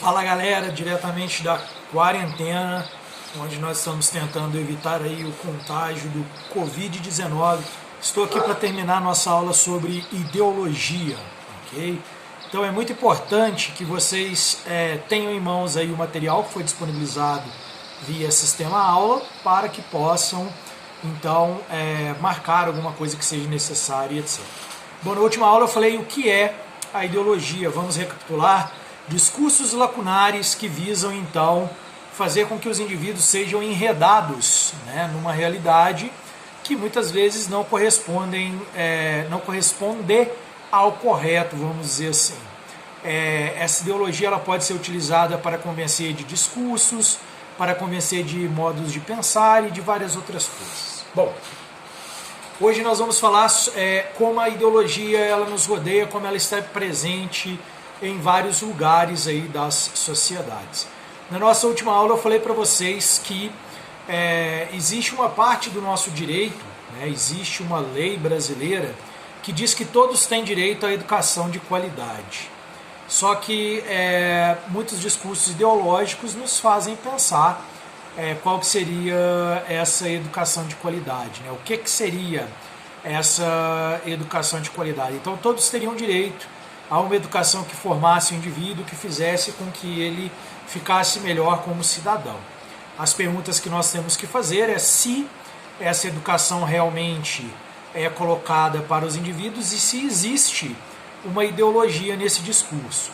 Fala galera, diretamente da quarentena, onde nós estamos tentando evitar aí o contágio do Covid-19. Estou aqui para terminar nossa aula sobre ideologia, ok? Então é muito importante que vocês tenham em mãos aí o material que foi disponibilizado via sistema aula para que possam então marcar alguma coisa que seja necessária, etc. Bom, na última aula eu falei o que é a ideologia. Vamos recapitular. Discursos lacunares que visam, então, fazer com que os indivíduos sejam enredados, né, numa realidade que muitas vezes não corresponde ao correto, vamos dizer assim. Essa ideologia ela pode ser utilizada para convencer de discursos, para convencer de modos de pensar e de várias outras coisas. Bom, hoje nós vamos falar como a ideologia ela nos rodeia, como ela está presente em vários lugares aí das sociedades. Na nossa última aula eu falei para vocês que existe uma parte do nosso direito, né, existe uma lei brasileira que diz que todos têm direito à educação de qualidade. Só que muitos discursos ideológicos nos fazem pensar qual que seria essa educação de qualidade, né? O que seria essa educação de qualidade. Então todos teriam direito a uma educação que formasse o indivíduo, que fizesse com que ele ficasse melhor como cidadão. As perguntas que nós temos que fazer é se essa educação realmente é colocada para os indivíduos e se existe uma ideologia nesse discurso.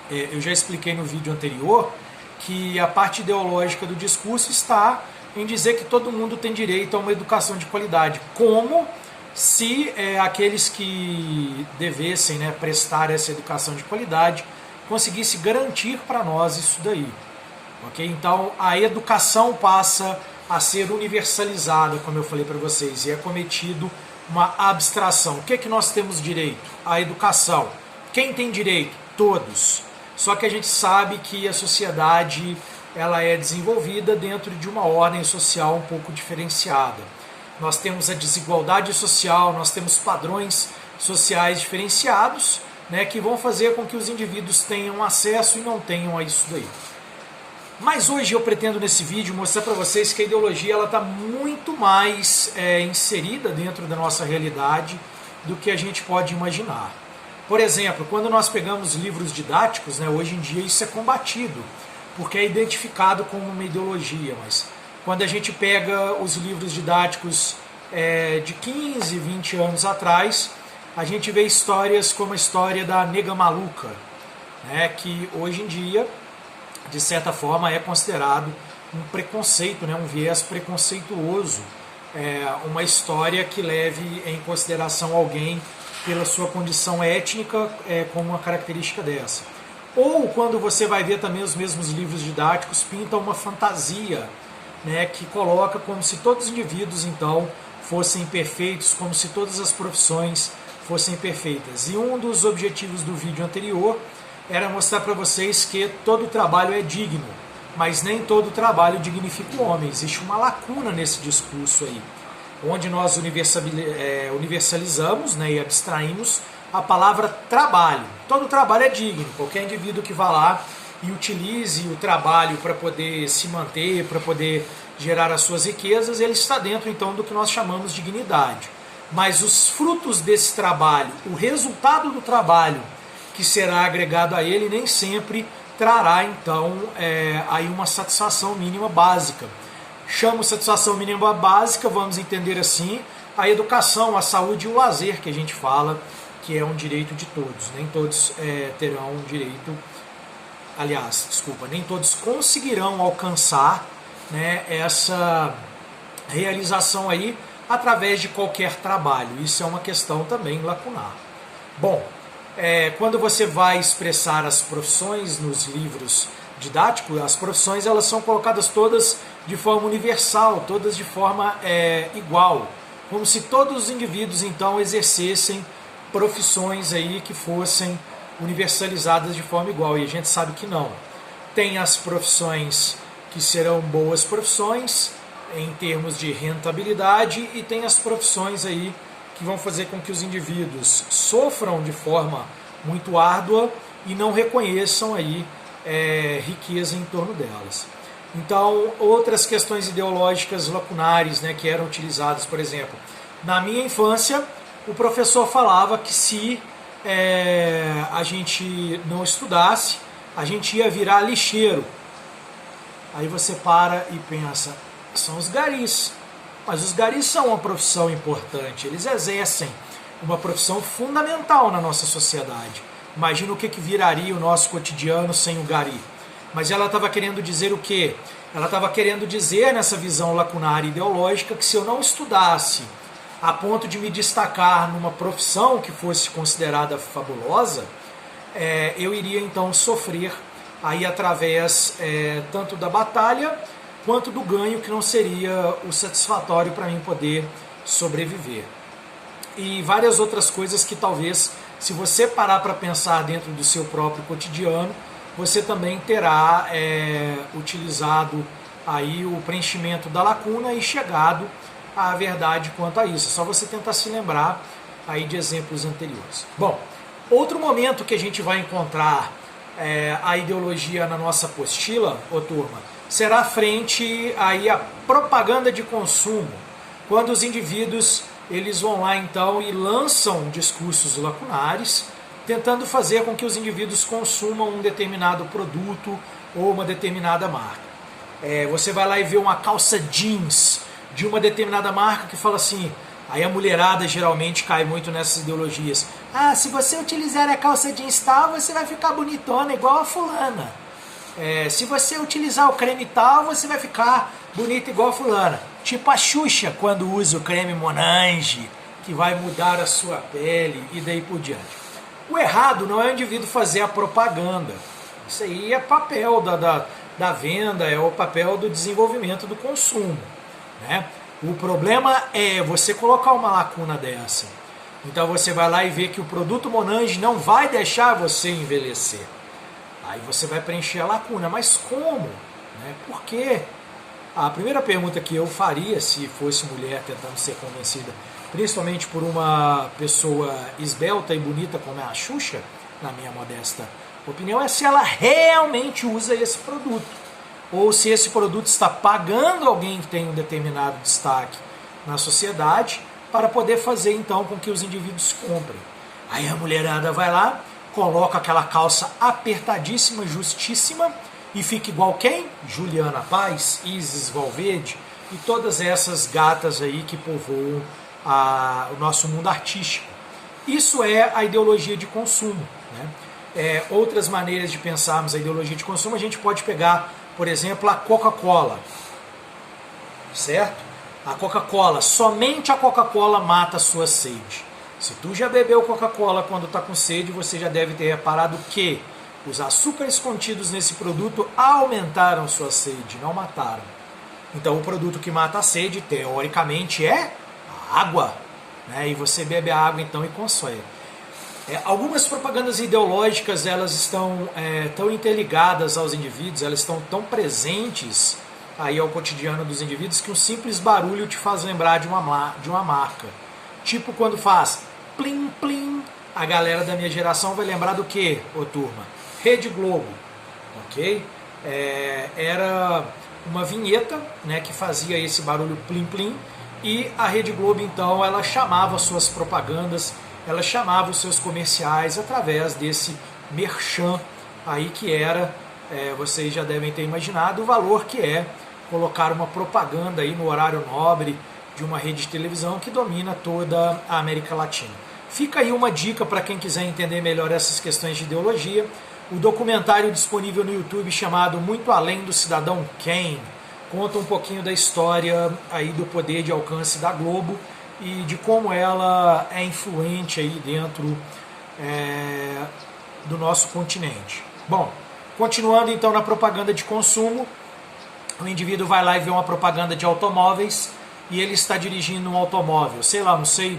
Eu já expliquei no vídeo anterior que a parte ideológica do discurso está em dizer que todo mundo tem direito a uma educação de qualidade, como se aqueles que devessem, né, prestar essa educação de qualidade conseguissem garantir para nós isso daí. Okay? Então a educação passa a ser universalizada, como eu falei para vocês, e é cometido uma abstração. O que é que nós temos direito? A educação. Quem tem direito? Todos. Só que a gente sabe que a sociedade ela é desenvolvida dentro de uma ordem social um pouco diferenciada. Nós temos a desigualdade social, nós temos padrões sociais diferenciados, né, que vão fazer com que os indivíduos tenham acesso e não tenham a isso daí. Mas hoje eu pretendo nesse vídeo mostrar para vocês que a ideologia está muito mais inserida dentro da nossa realidade do que a gente pode imaginar. Por exemplo, quando nós pegamos livros didáticos, né, hoje em dia isso é combatido, porque é identificado como uma ideologia, mas quando a gente pega os livros didáticos de 15, 20 anos atrás, a gente vê histórias como a história da nega maluca, né, que hoje em dia, de certa forma, é considerado um preconceito, né, um viés preconceituoso, uma história que leve em consideração alguém pela sua condição étnica como uma característica dessa. Ou quando você vai ver também os mesmos livros didáticos, pintam uma fantasia, né, que coloca como se todos os indivíduos então fossem perfeitos, como se todas as profissões fossem perfeitas. E um dos objetivos do vídeo anterior era mostrar para vocês que todo trabalho é digno, mas nem todo trabalho dignifica o homem. Existe uma lacuna nesse discurso aí, onde nós universalizamos, né, e abstraímos a palavra trabalho. Todo trabalho é digno, qualquer indivíduo que vá lá e utilize o trabalho para poder se manter, para poder gerar as suas riquezas, ele está dentro então do que nós chamamos de dignidade. Mas os frutos desse trabalho, o resultado do trabalho que será agregado a ele, nem sempre trará então aí uma satisfação mínima básica. Chamo satisfação mínima básica, vamos entender assim, a educação, a saúde e o lazer que a gente fala, que é um direito de todos. Nem todos terão direito. Aliás, desculpa, nem todos conseguirão alcançar, né, essa realização aí através de qualquer trabalho. Isso é uma questão também lacunar. Bom, quando você vai expressar as profissões nos livros didáticos, as profissões elas são colocadas todas de forma universal, todas de forma igual, como se todos os indivíduos então exercessem profissões aí que fossem universalizadas de forma igual, e a gente sabe que não. Tem as profissões que serão boas profissões em termos de rentabilidade e tem as profissões aí que vão fazer com que os indivíduos sofram de forma muito árdua e não reconheçam aí riqueza em torno delas. Então, outras questões ideológicas lacunares, né, que eram utilizadas, por exemplo, na minha infância, o professor falava que se a gente não estudasse, a gente ia virar lixeiro. Aí você para e pensa, são os garis. Mas os garis são uma profissão importante, eles exercem uma profissão fundamental na nossa sociedade. Imagina o que viraria o nosso cotidiano sem o gari. Mas ela estava querendo dizer o quê? Ela estava querendo dizer, nessa visão lacunar ideológica, que se eu não estudasse a ponto de me destacar numa profissão que fosse considerada fabulosa, eu iria então sofrer aí através tanto da batalha quanto do ganho, que não seria o satisfatório para mim poder sobreviver. E várias outras coisas que talvez, se você parar para pensar dentro do seu próprio cotidiano, você também terá utilizado aí o preenchimento da lacuna e chegado à verdade quanto a isso. É só você tentar se lembrar aí de exemplos anteriores. Bom, outro momento que a gente vai encontrar a ideologia na nossa apostila, turma, será frente aí à propaganda de consumo, quando os indivíduos eles vão lá então e lançam discursos lacunares, tentando fazer com que os indivíduos consumam um determinado produto ou uma determinada marca. Você vai lá e vê uma calça jeans de uma determinada marca que fala assim, aí a mulherada geralmente cai muito nessas ideologias. Ah, se você utilizar a calça jeans tal, você vai ficar bonitona igual a fulana. Se você utilizar o creme tal, você vai ficar bonita igual a fulana. Tipo a Xuxa, quando usa o creme Monange, que vai mudar a sua pele e daí por diante. O errado não é o indivíduo fazer a propaganda. Isso aí é papel da venda, é o papel do desenvolvimento do consumo, né? O problema é você colocar uma lacuna dessa. Então você vai lá e vê que o produto Monange não vai deixar você envelhecer. Aí você vai preencher a lacuna. Mas como? Né? Por quê? A primeira pergunta que eu faria, se fosse mulher tentando ser convencida, principalmente por uma pessoa esbelta e bonita como é a Xuxa, na minha modesta opinião, é se ela realmente usa esse produto. Ou se esse produto está pagando alguém que tem um determinado destaque na sociedade para poder fazer então com que os indivíduos comprem. Aí a mulherada vai lá, coloca aquela calça apertadíssima, justíssima, e fica igual quem? Juliana Paz, Isis Valverde e todas essas gatas aí que povoam o nosso mundo artístico. Isso é a ideologia de consumo, né? Outras maneiras de pensarmos a ideologia de consumo, a gente pode pegar, por exemplo, a Coca-Cola, certo? A Coca-Cola, somente a Coca-Cola mata a sua sede. Se tu já bebeu Coca-Cola quando está com sede, você já deve ter reparado que os açúcares contidos nesse produto aumentaram sua sede, não mataram. Então o produto que mata a sede, teoricamente, é a água, né? E você bebe a água então e consome. Algumas propagandas ideológicas, elas estão tão interligadas aos indivíduos, elas estão tão presentes aí ao cotidiano dos indivíduos, que um simples barulho te faz lembrar de uma marca. Tipo quando faz plim plim, a galera da minha geração vai lembrar do quê, turma? Rede Globo, ok? Era uma vinheta, né, que fazia esse barulho plim plim, e a Rede Globo então ela chamava suas propagandas, ela chamava os seus comerciais através desse merchan aí que era, vocês já devem ter imaginado o valor que é colocar uma propaganda aí no horário nobre de uma rede de televisão que domina toda a América Latina. Fica aí uma dica para quem quiser entender melhor essas questões de ideologia. O documentário disponível no YouTube chamado Muito Além do Cidadão Kane conta um pouquinho da história aí do poder de alcance da Globo e de como ela é influente aí dentro do nosso continente. Bom, continuando então na propaganda de consumo, o indivíduo vai lá e vê uma propaganda de automóveis e ele está dirigindo um automóvel, sei lá, não sei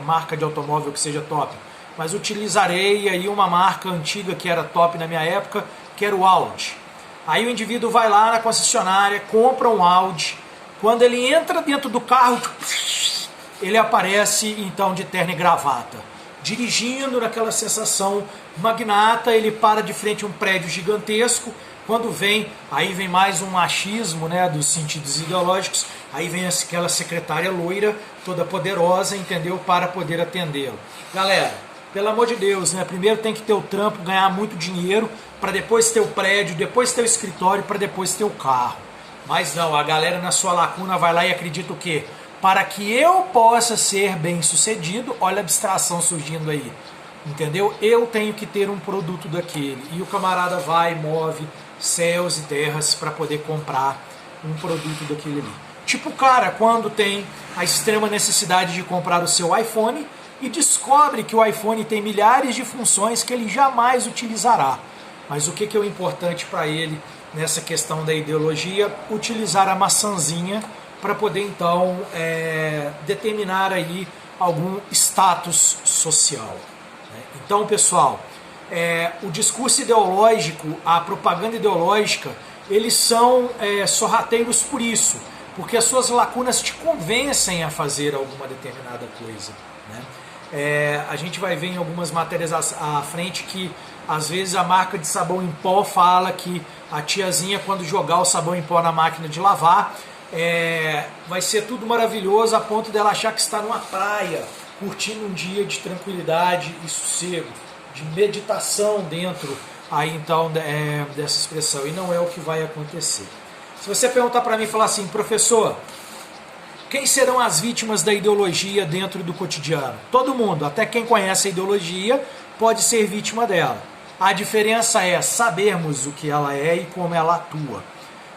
marca de automóvel que seja top, mas utilizarei aí uma marca antiga que era top na minha época, que era o Audi. Aí o indivíduo vai lá na concessionária, compra um Audi, quando ele entra dentro do carro, ele aparece então de terno e gravata. dirigindo naquela sensação magnata, ele para de frente a um prédio gigantesco. Quando vem, aí vem mais um machismo, né, dos sentidos ideológicos, aí vem aquela secretária loira, toda poderosa, entendeu, para poder atendê-lo. Galera, pelo amor de Deus, né, primeiro tem que ter o trampo, ganhar muito dinheiro, para depois ter o prédio, depois ter o escritório, para depois ter o carro. Mas não, a galera na sua lacuna vai lá e acredita o quê? Para que eu possa ser bem sucedido, olha a abstração surgindo aí, entendeu? Eu tenho que ter um produto daquele, e o camarada vai, move céus e terras para poder comprar um produto daquele ali. Tipo o cara quando tem a extrema necessidade de comprar o seu iPhone e descobre que o iPhone tem milhares de funções que ele jamais utilizará. Mas o que é o importante para ele nessa questão da ideologia? Utilizar a maçãzinha para poder então determinar aí algum status social. Então, pessoal, o discurso ideológico, a propaganda ideológica, eles são sorrateiros por isso, porque as suas lacunas te convencem a fazer alguma determinada coisa, né? A gente vai ver em algumas matérias à frente que às vezes a marca de sabão em pó fala que a tiazinha, quando jogar o sabão em pó na máquina de lavar, vai ser tudo maravilhoso a ponto dela achar que está numa praia, curtindo um dia de tranquilidade e sossego, de meditação dentro aí então dessa expressão, e não é o que vai acontecer. Se você perguntar para mim e falar assim, professor, quem serão as vítimas da ideologia dentro do cotidiano? Todo mundo, até quem conhece a ideologia pode ser vítima dela. A diferença é sabermos o que ela é e como ela atua.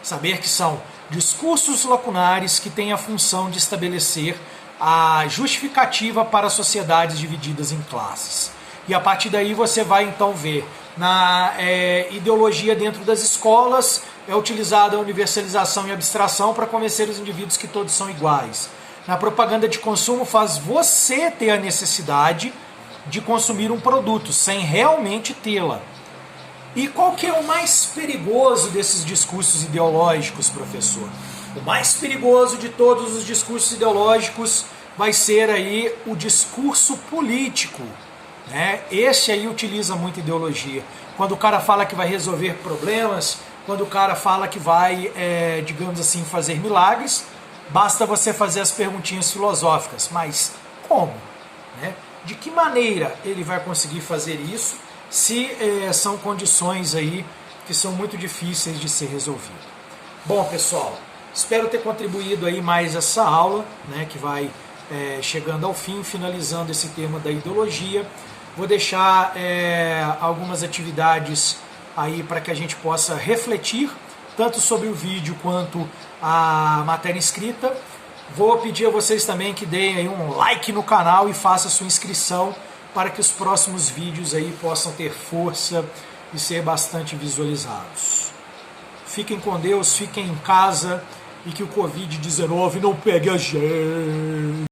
Saber que são discursos lacunares que têm a função de estabelecer a justificativa para sociedades divididas em classes. E a partir daí você vai então ver na ideologia dentro das escolas é utilizada a universalização e abstração para convencer os indivíduos que todos são iguais. Na propaganda de consumo faz você ter a necessidade de consumir um produto sem realmente tê-la. E qual que é o mais perigoso desses discursos ideológicos, professor? O mais perigoso de todos os discursos ideológicos vai ser aí o discurso político, né? Esse aí utiliza muita ideologia. Quando o cara fala que vai resolver problemas, quando o cara fala que vai, digamos assim, fazer milagres, basta você fazer as perguntinhas filosóficas. Mas como? Né? De que maneira ele vai conseguir fazer isso se são condições aí que são muito difíceis de ser resolvidas? Bom, pessoal, espero ter contribuído aí mais essa aula, né, que vai chegando ao fim, finalizando esse tema da ideologia. Vou deixar algumas atividades aí para que a gente possa refletir, tanto sobre o vídeo quanto a matéria escrita. Vou pedir a vocês também que deem aí um like no canal e façam a sua inscrição para que os próximos vídeos aí possam ter força e ser bastante visualizados. Fiquem com Deus, fiquem em casa e que o Covid-19 não pegue a gente.